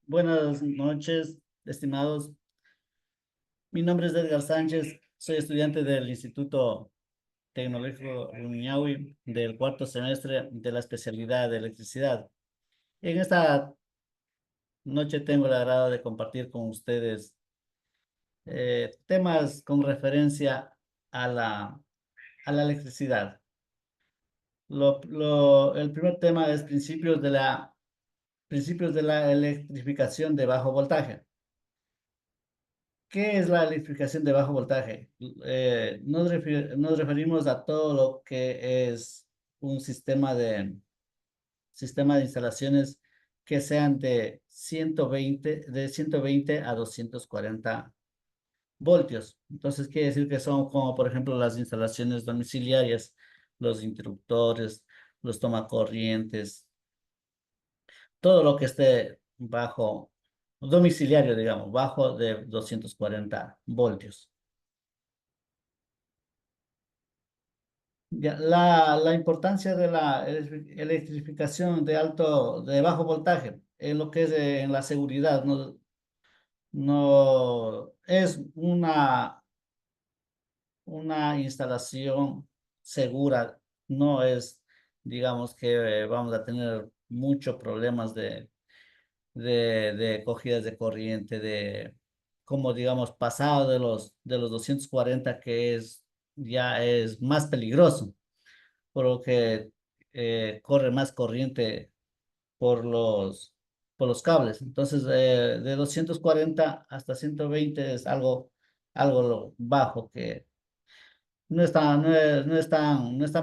Buenas noches, estimados. Mi nombre es Edgar Sánchez. Soy estudiante del Instituto Tecnológico Rumiñahui del cuarto semestre de la especialidad de electricidad. En esta noche tengo el agrado de compartir con ustedes temas con referencia a la electricidad. El primer tema es principios de la electrificación de bajo voltaje. ¿Qué es la electrificación de bajo voltaje? Nos referimos a todo lo que es un sistema de instalaciones que sean de 120 a 240 voltios. Entonces, quiere decir que son como, por ejemplo, las instalaciones domiciliarias, los interruptores, los tomacorrientes, todo lo que esté bajo domiciliario, digamos, bajo de 240 voltios. Ya, la importancia de la electrificación de bajo voltaje en lo que es en la seguridad, no es una instalación segura, no es, digamos que vamos a tener muchos problemas de cogidas de corriente, como digamos, pasado de los 240 que ya es más peligroso, por lo que corre más corriente por los cables. Entonces, de 240 hasta 120 es algo bajo, que no es tan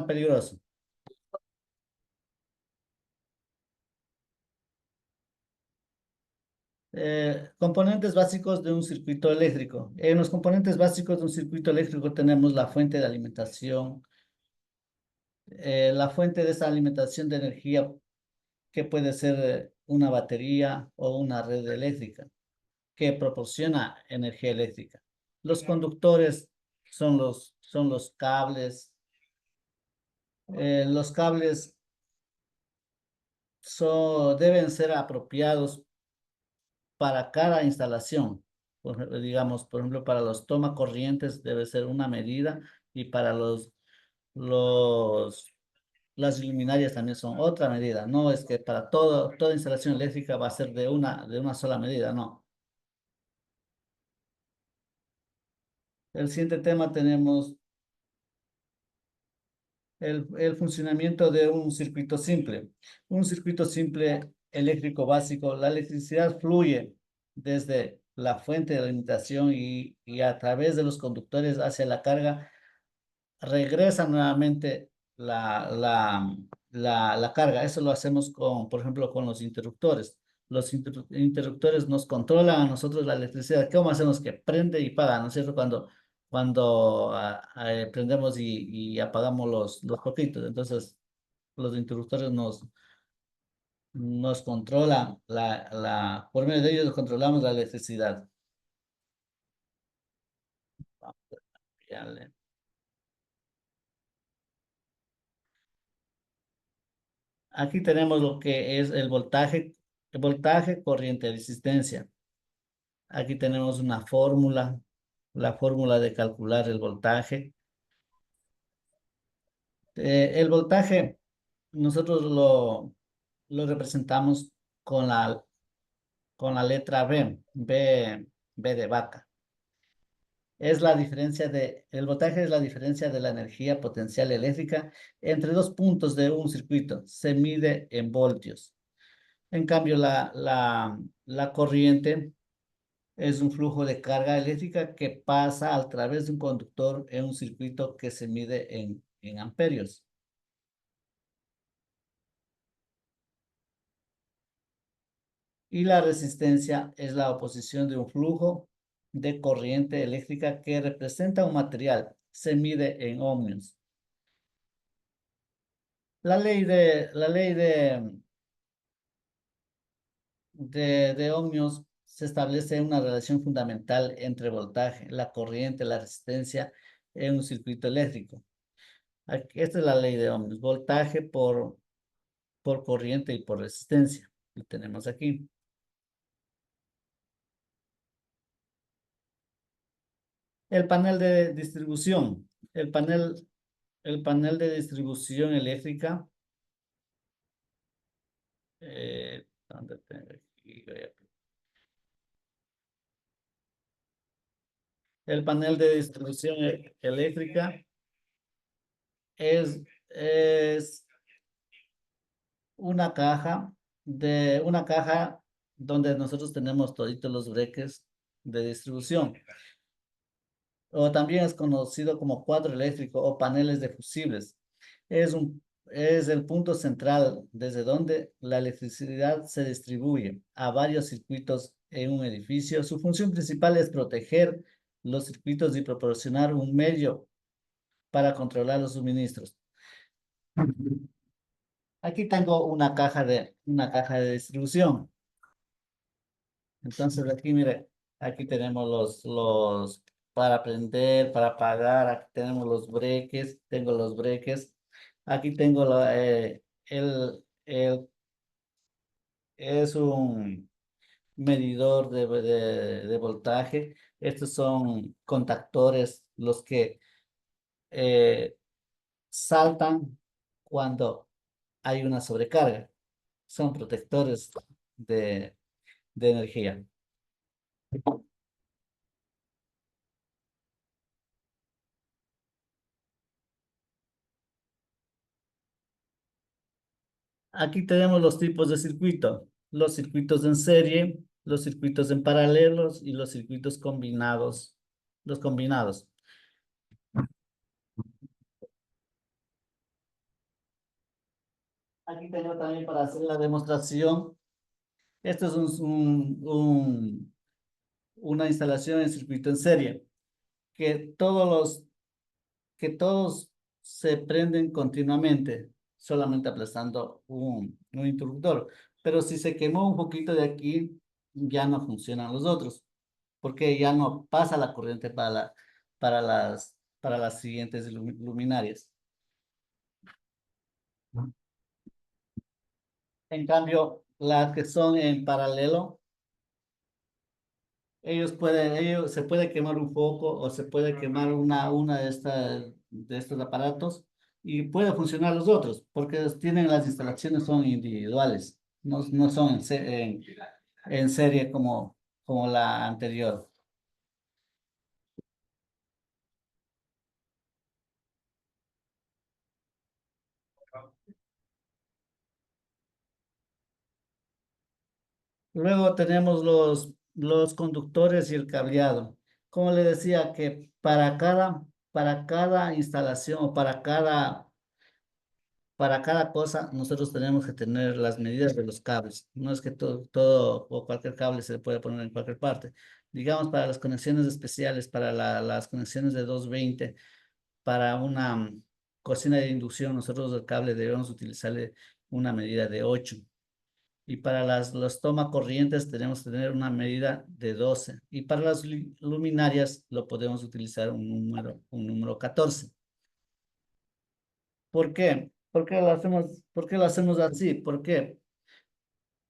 peligroso. Componentes básicos de un circuito eléctrico. En los componentes básicos de un circuito eléctrico tenemos la fuente de alimentación, la fuente de esa alimentación de energía que puede ser una batería o una red eléctrica que proporciona energía eléctrica. Los conductores son los cables. Los cables deben ser apropiados para cada instalación. Digamos, por ejemplo, para los tomacorrientes debe ser una medida, y para los, las luminarias también son otra medida. No es que para toda instalación eléctrica va a ser de una sola medida, no. El siguiente tema tenemos el funcionamiento de un circuito simple. Un circuito simple eléctrico básico, la electricidad fluye desde la fuente de alimentación y a través de los conductores hacia la carga, regresa nuevamente la carga. Eso lo hacemos por ejemplo, con los interruptores. Los interruptores nos controlan a nosotros la electricidad. ¿Cómo hacemos? Que prende y paga, ¿no es cierto? Cuando prendemos y apagamos los poquitos. Entonces, los interruptores nos controlan por medio de ellos controlamos la electricidad. Ya Aquí tenemos lo que es el voltaje, corriente, resistencia. Aquí tenemos una fórmula, la fórmula de calcular el voltaje. El voltaje nosotros lo representamos con la letra B de vaca. El voltaje es la diferencia de la energía potencial eléctrica entre dos puntos de un circuito. Se mide en voltios. En cambio, la corriente es un flujo de carga eléctrica que pasa a través de un conductor en un circuito que se mide en amperios. Y la resistencia es la oposición de un flujo de corriente eléctrica que representa un material. Se mide en ohmios. La ley de ohmios se establece una relación fundamental entre voltaje, la corriente, la resistencia en un circuito eléctrico. Esta es la ley de ohmios: voltaje por corriente y por resistencia. Lo tenemos aquí. El panel de distribución. El panel de distribución eléctrica. ¿Dónde tengo aquí? El panel de distribución eléctrica es una caja donde nosotros tenemos toditos los breques de distribución, o también es conocido como cuadro eléctrico o paneles de fusibles. Es el punto central desde donde la electricidad se distribuye a varios circuitos en un edificio. Su función principal es proteger los circuitos y proporcionar un medio para controlar los suministros. Aquí tengo una caja de distribución. Entonces aquí, mire, aquí tenemos para prender, para apagar, aquí tenemos los breques, tengo los breques. Aquí tengo es un medidor de voltaje. Estos son contactores, los que eh, saltan cuando hay una sobrecarga. Son protectores de, de energía. Aquí tenemos los tipos de circuito, los circuitos en serie, los circuitos en paralelos y los circuitos combinados, los combinados. Aquí tengo también para hacer la demostración. Esto es una instalación en circuito en serie, que que todos se prenden continuamente, solamente aplastando un interruptor. Pero si se quemó un poquito de aquí, ya no funcionan los otros, porque ya no pasa la corriente para las siguientes luminarias. En cambio, las que son en paralelo, se puede quemar un foco o se puede quemar una de estos aparatos y puede funcionar los otros, porque tienen las instalaciones son individuales, no son en serie como la anterior. Luego tenemos los conductores y el cableado. Como le decía, que para cada instalación o para cada cosa, nosotros tenemos que tener las medidas de los cables. No es que todo o cualquier cable se puede poner en cualquier parte. Digamos, para las conexiones especiales, para las conexiones de 220, para una cocina de inducción, nosotros el cable debemos utilizarle una medida de 8. Y para los toma corrientes tenemos que tener una medida de 12. Y para las luminarias lo podemos utilizar un número 14. ¿Por qué? ¿Por qué lo hacemos así? ¿Por qué?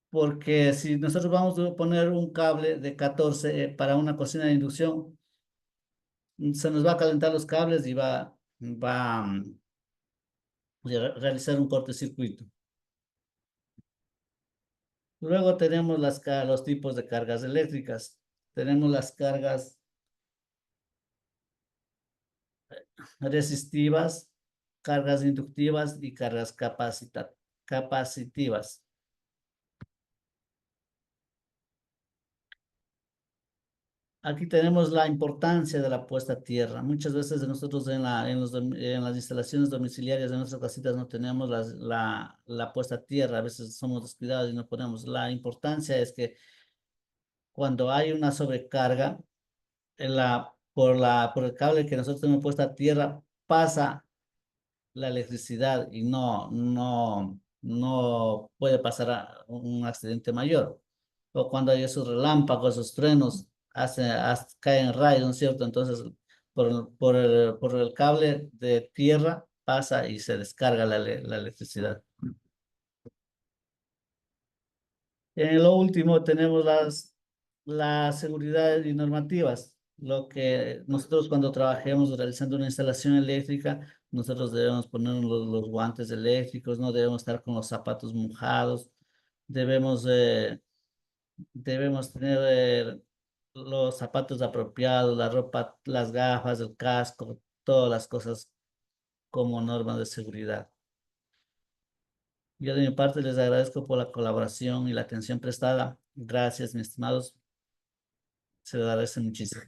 Porque si nosotros vamos a poner un cable de 14 para una cocina de inducción, se nos va a calentar los cables y va a realizar un cortocircuito. Luego tenemos los tipos de cargas eléctricas. Tenemos las cargas resistivas, cargas inductivas y cargas capacitivas. Aquí tenemos la importancia de la puesta a tierra. Muchas veces nosotros en las instalaciones domiciliarias de nuestras casitas no tenemos la puesta a tierra. A veces somos descuidados y no ponemos. La importancia es que cuando hay una sobrecarga, por el cable que nosotros tenemos puesta a tierra, pasa la electricidad y no puede pasar a un accidente mayor. O cuando hay esos relámpagos, esos truenos, caen rayos, ¿no es cierto? Entonces, por el cable de tierra pasa y se descarga la electricidad. En lo último tenemos la seguridad y normativas. Lo que nosotros cuando trabajemos realizando una instalación eléctrica, nosotros debemos poner los guantes eléctricos, no debemos estar con los zapatos mojados, debemos, debemos tener los zapatos apropiados, la ropa, las gafas, el casco, todas las cosas como normas de seguridad. Yo de mi parte les agradezco por la colaboración y la atención prestada. Gracias, mis estimados. Se lo agradece muchísimo.